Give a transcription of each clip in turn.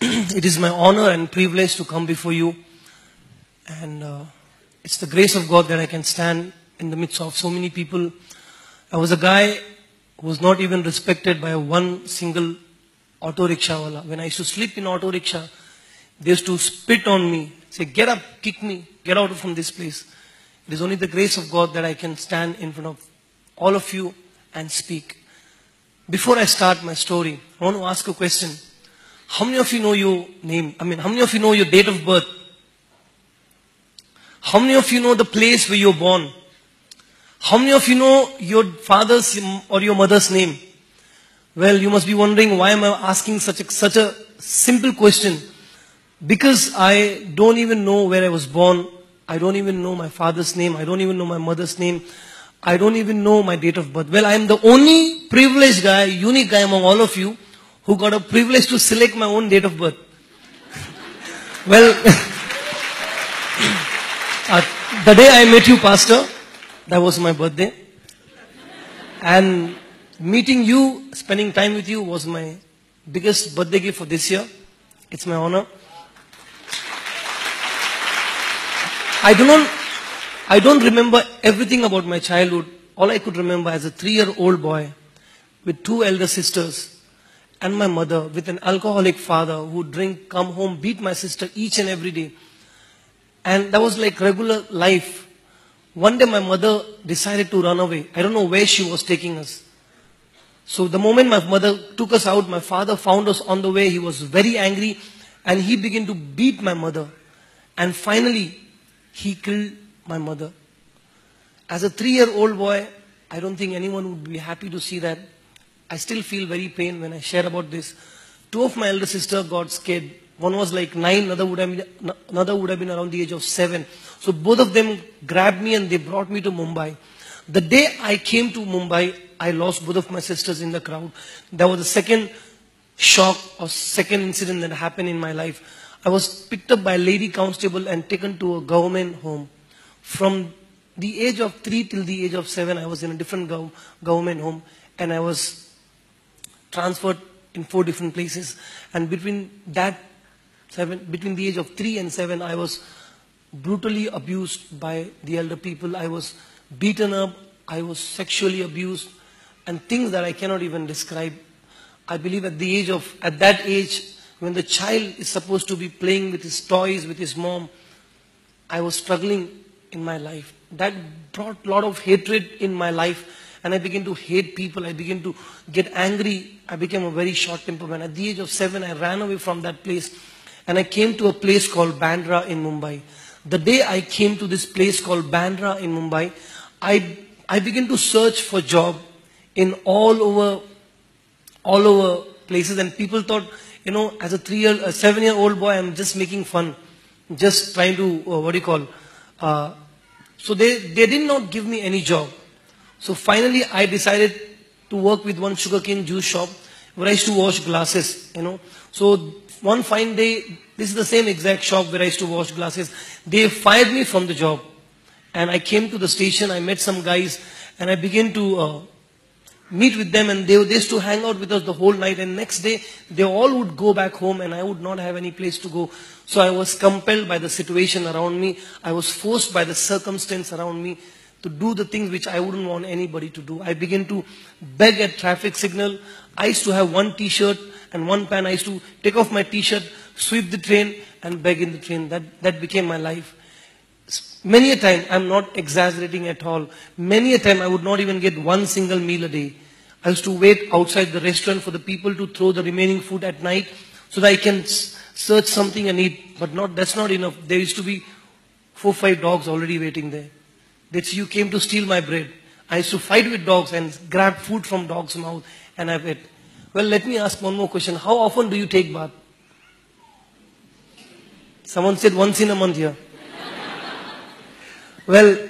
It is my honor and privilege to come before you. And it's the grace of God that I can stand in the midst of so many people. I was a guy who was not even respected by one single auto rickshaw wala. When I used to sleep in auto rickshaw, they used to spit on me, say, get up, kick me, get out from this place. It is only the grace of God that I can stand in front of all of you and speak. Before I start my story, I want to ask a question. How many of you know your name? How many of you know your date of birth? How many of you know the place where you were born? How many of you know your father's or your mother's name? Well, you must be wondering, why am I asking such a simple question? Because I don't even know where I was born. I don't even know my father's name. I don't even know my mother's name. I don't even know my date of birth. Well, I am the only privileged guy, unique guy among all of you, who got a privilege to select my own date of birth. Well, the day I met you, Pastor, that was my birthday. And meeting you, spending time with you was my biggest birthday gift for this year. It's my honor. I don't remember everything about my childhood. All I could remember as a 3-year-old boy with 2 elder sisters and my mother with an alcoholic father who would drink, come home, beat my sister each and every day. And that was like regular life. One day my mother decided to run away. I don't know where she was taking us. So the moment my mother took us out, my father found us on the way. He was very angry and he began to beat my mother. And finally, he killed my mother. As a 3-year-old boy, I don't think anyone would be happy to see that. I still feel very pain when I share about this. 2 of my elder sisters got scared. One was like 9, another would have been around the age of 7. So both of them grabbed me and they brought me to Mumbai. The day I came to Mumbai, I lost both of my sisters in the crowd. That was the second shock or second incident that happened in my life. I was picked up by a lady constable and taken to a government home. From the age of 3 till the age of 7, I was in a different government home and I was transferred in 4 different places. And between the age of 3 and 7, I was brutally abused by the elder people. I was beaten up, I was sexually abused, and things that I cannot even describe. I believe at that age, when the child is supposed to be playing with his toys, with his mom, I was struggling in my life. That brought a lot of hatred in my life. And I began to hate people. I began to get angry. I became a very short-tempered man. At the age of 7, I ran away from that place. And I came to a place called Bandra in Mumbai. The day I came to this place called Bandra in Mumbai, I began to search for job in all over places. And people thought, as a 7-year-old boy, I'm just making fun. Just trying to, so they did not give me any job. So finally, I decided to work with one sugarcane juice shop where I used to wash glasses, So one fine day, this is the same exact shop where I used to wash glasses. They fired me from the job. And I came to the station, I met some guys, and I began to meet with them, and they used to hang out with us the whole night. And next day, they all would go back home, and I would not have any place to go. So I was compelled by the situation around me. I was forced by the circumstance around me to do the things which I wouldn't want anybody to do. I began to beg at traffic signal. I used to have one t-shirt and one pant. I used to take off my t-shirt, sweep the train, and beg in the train. That became my life. Many a time, I'm not exaggerating at all, many a time I would not even get one single meal a day. I used to wait outside the restaurant for the people to throw the remaining food at night so that I can search something and eat. But that's not enough. There used to be 4 or 5 dogs already waiting there. You came to steal my bread. I used to fight with dogs and grab food from dogs' mouth and I ate. Well, let me ask one more question. How often do you take bath? Someone said once in a month here. Well,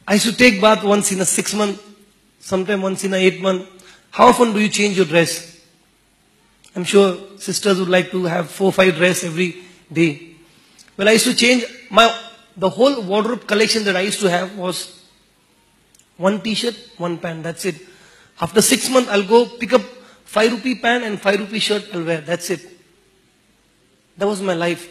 I used to take bath once in a 6 month, sometime once in a 8 month. How often do you change your dress? I'm sure sisters would like to have 4 or 5 dresses every day. Well, I used to change the whole wardrobe collection that I used to have was 1 t-shirt, 1 pant, that's it. After 6 months, I'll go pick up 5 rupee pant and 5 rupee shirt I'll wear, that's it. That was my life.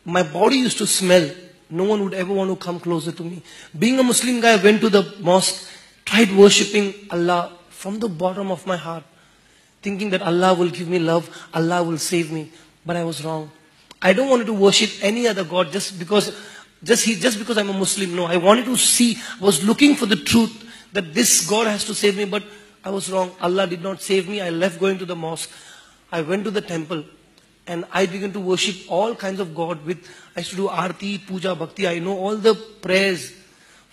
My body used to smell. No one would ever want to come closer to me. Being a Muslim guy, I went to the mosque, tried worshipping Allah from the bottom of my heart, thinking that Allah will give me love, Allah will save me. But I was wrong. I don't want to worship any other God just because I'm a Muslim. No, I wanted to see, I was looking for the truth that this God has to save me, but I was wrong. Allah did not save me. I left going to the mosque. I went to the temple and I began to worship all kinds of God. I used to do Aarti, Puja, Bhakti. I know all the prayers.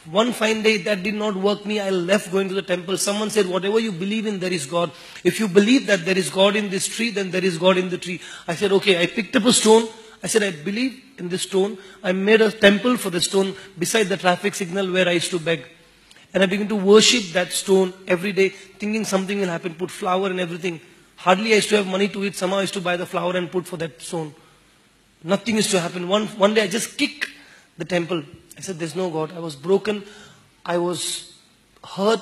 One fine day that did not work me. I left going to the temple. Someone said, whatever you believe in, there is God. If you believe that there is God in this tree, then there is God in the tree. I said, okay. I picked up a stone. I said, I believe in this stone. I made a temple for the stone beside the traffic signal where I used to beg. And I began to worship that stone every day, thinking something will happen, put flour and everything. Hardly I used to have money to eat. Somehow I used to buy the flour and put for that stone. Nothing used to happen. One day I just kicked the temple. I said, there's no God. I was broken. I was hurt.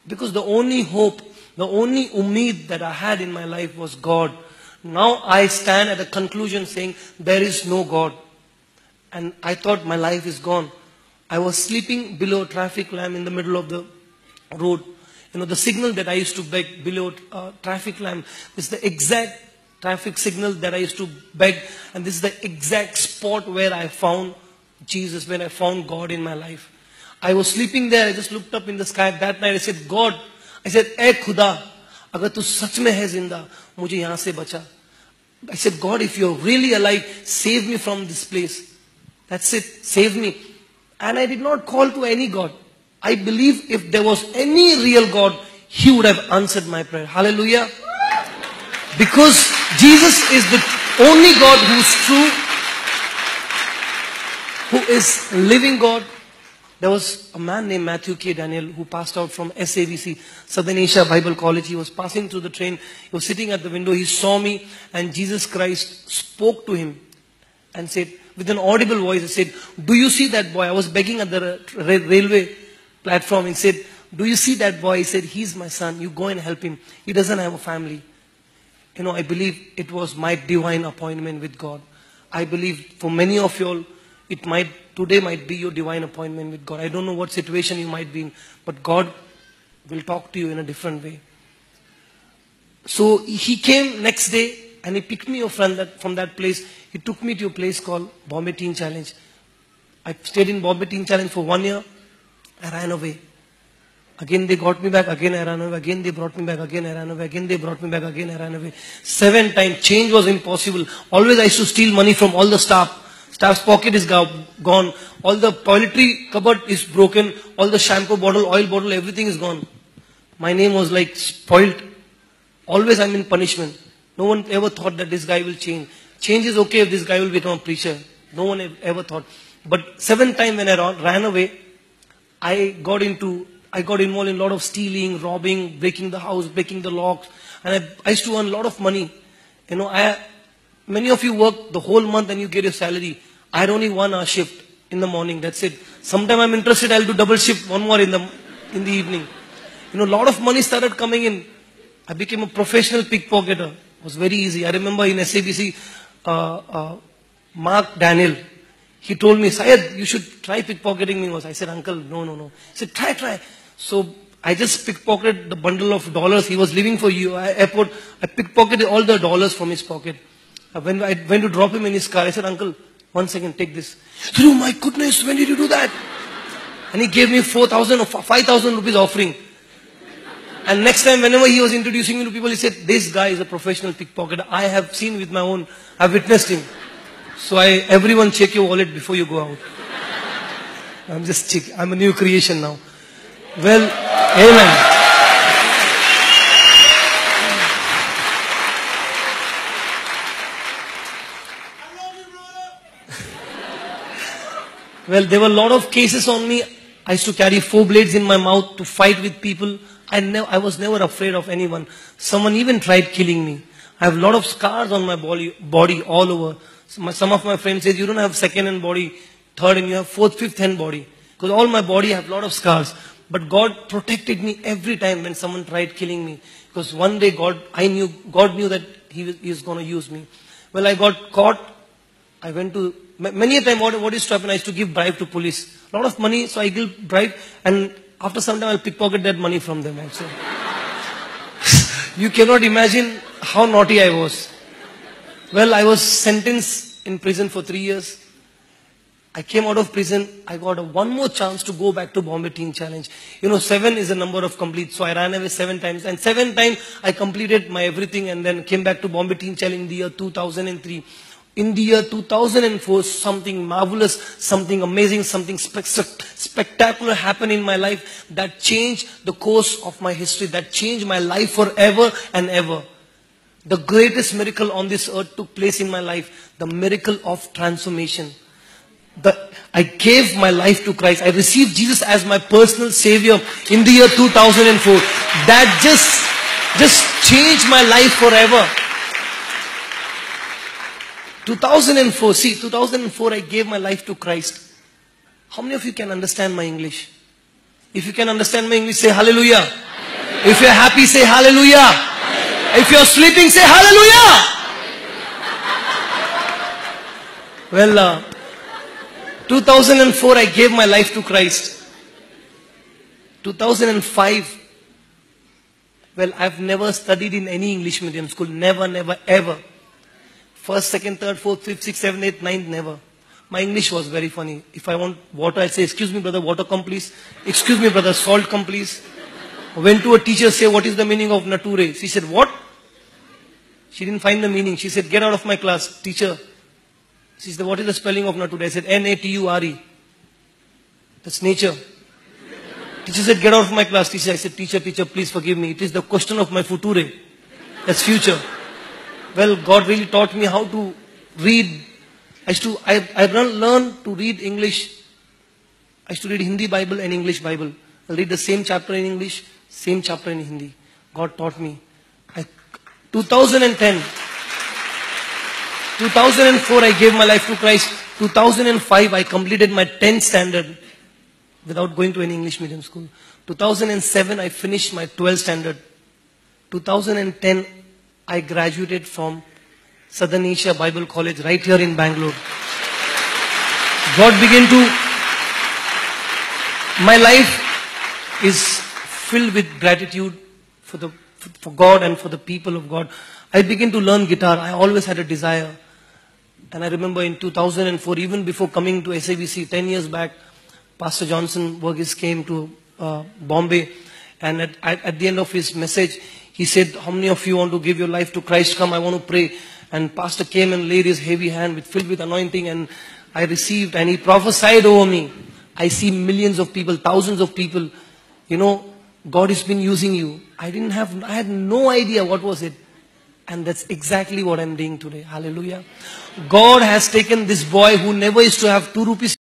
Because the only hope, the only ummeed that I had in my life was God. Now I stand at a conclusion saying, there is no God. And I thought my life is gone. I was sleeping below a traffic lamp in the middle of the road. You know, the signal that I used to beg below a traffic lamp is the exact traffic signal that I used to beg. And this is the exact spot where I found Jesus, where I found God in my life. I was sleeping there. I just looked up in the sky. That night I said, God, I said, "Hey Khuda, agar tu sach mein hai zinda, mujhe yahan se bacha." I said, God, if you're really alive, save me from this place. That's it. Save me. And I did not call to any God. I believe if there was any real God, He would have answered my prayer. Hallelujah. Because Jesus is the only God who's true, who is living God. There was a man named Matthew K. Daniel who passed out from SABC, Southern Asia Bible College. He was passing through the train. He was sitting at the window. He saw me and Jesus Christ spoke to him and said, with an audible voice, he said, do you see that boy? I was begging at the railway platform. He said, do you see that boy? He said, he's my son. You go and help him. He doesn't have a family. You know, I believe it was my divine appointment with God. I believe for many of you all, today might be your divine appointment with God. I don't know what situation you might be in, but God will talk to you in a different way. So he came next day and he picked me up from that place. He took me to a place called Bombay Teen Challenge. I stayed in Bombay Teen Challenge for 1 year. I ran away. Again they got me back, again I ran away. Again they brought me back, again I ran away. Again they brought me back, again I ran away. 7 times. Change was impossible. Always I used to steal money from all the staff. Staff's pocket is gone. All the toiletry cupboard is broken. All the shampoo bottle, oil bottle, everything is gone. My name was like spoiled. Always I'm in punishment. No one ever thought that this guy will change. Change is okay if this guy will become a preacher. No one ever thought. But 7 times when I ran away, I got involved in a lot of stealing, robbing, breaking the house, breaking the locks. And I used to earn a lot of money. You know, many of you work the whole month and you get your salary. I had only 1 hour shift in the morning. That's it. Sometime I'm interested, I'll do double shift, 1 more in the evening. You know, a lot of money started coming in. I became a professional pickpocketer. It was very easy. I remember in SABC, Mark Daniel, he told me, Syed, you should try pickpocketing me. I said, Uncle, no. He said, try. So I just pickpocketed the bundle of dollars. He was leaving for airport. I pickpocketed all the dollars from his pocket. When I went to drop him in his car, I said, Uncle, 1 second, take this. He said, oh my goodness, when did you do that? And he gave me 4,000 or 5,000 rupees offering. And next time, whenever he was introducing me to people, he said, this guy is a professional pickpocketer. I have seen with my own, I've witnessed him. So everyone check your wallet before you go out. I'm just checking. I'm a new creation now. Well, amen. Well, there were a lot of cases on me. I used to carry 4 blades in my mouth to fight with people. I was never afraid of anyone. Someone even tried killing me. I have a lot of scars on my body all over. Some of my friends say, you don't have second-hand body, third, and you have fourth, fifth-hand body. Because all my body have a lot of scars. But God protected me every time when someone tried killing me. Because one day God knew that he is going to use me. Well, I got caught. I went to, many a time what used to happen, I used to give bribe to police. A lot of money, so I give bribe, and after some time I'll pickpocket that money from them also. You cannot imagine how naughty I was. Well, I was sentenced in prison for 3 years. I came out of prison. I got one more chance to go back to Bombay Teen Challenge. 7 is a number of complete. So I ran away 7 times. And 7 times I completed my everything and then came back to Bombay Teen Challenge in the year 2003. In the year 2004, something marvelous, something amazing, something spectacular happened in my life that changed the course of my history, that changed my life forever and ever. The greatest miracle on this earth took place in my life, the miracle of transformation. I gave my life to Christ. I received Jesus as my personal Savior in the year 2004. That just changed my life forever. 2004, I gave my life to Christ. How many of you can understand my English? If you can understand my English, say hallelujah. Hallelujah. If you're happy, say hallelujah. Hallelujah. If you're sleeping, say hallelujah. Well, 2004, I gave my life to Christ. 2005, well, I've never studied in any English medium school. Never, never, ever. First, second, third, fourth, fifth, sixth, seventh, eighth, ninth, never. My English was very funny. If I want water, I say, excuse me, brother, water come please. Excuse me, brother, salt come please. Went to a teacher, say, what is the meaning of nature? She said, what? She didn't find the meaning. She said, get out of my class, teacher. She said, what is the spelling of nature? I said, N-A-T-U-R-E. That's nature. Teacher said, get out of my class. Teacher, I said, teacher, please forgive me. It is the question of my future. That's future. Well, God really taught me how to read. I learned to read English. I used to read Hindi Bible and English Bible. I'll read the same chapter in English, same chapter in Hindi. God taught me. 2004, I gave my life to Christ. 2005, I completed my 10th standard without going to any English medium school. 2007, I finished my 12th standard. 2010, I graduated from Southern Asia Bible College right here in Bangalore. My life is filled with gratitude for God and for the people of God. I began to learn guitar. I always had a desire. And I remember in 2004, even before coming to SABC 10 years back, Pastor Johnson Verghese came to Bombay. And at the end of his message, he said, how many of you want to give your life to Christ? Come, I want to pray. And Pastor came and laid his heavy hand filled with anointing, and I received, and he prophesied over me. I see millions of people, thousands of people. God has been using you. I had no idea what was it. And that's exactly what I'm doing today. Hallelujah. God has taken this boy who never used to have 2 rupees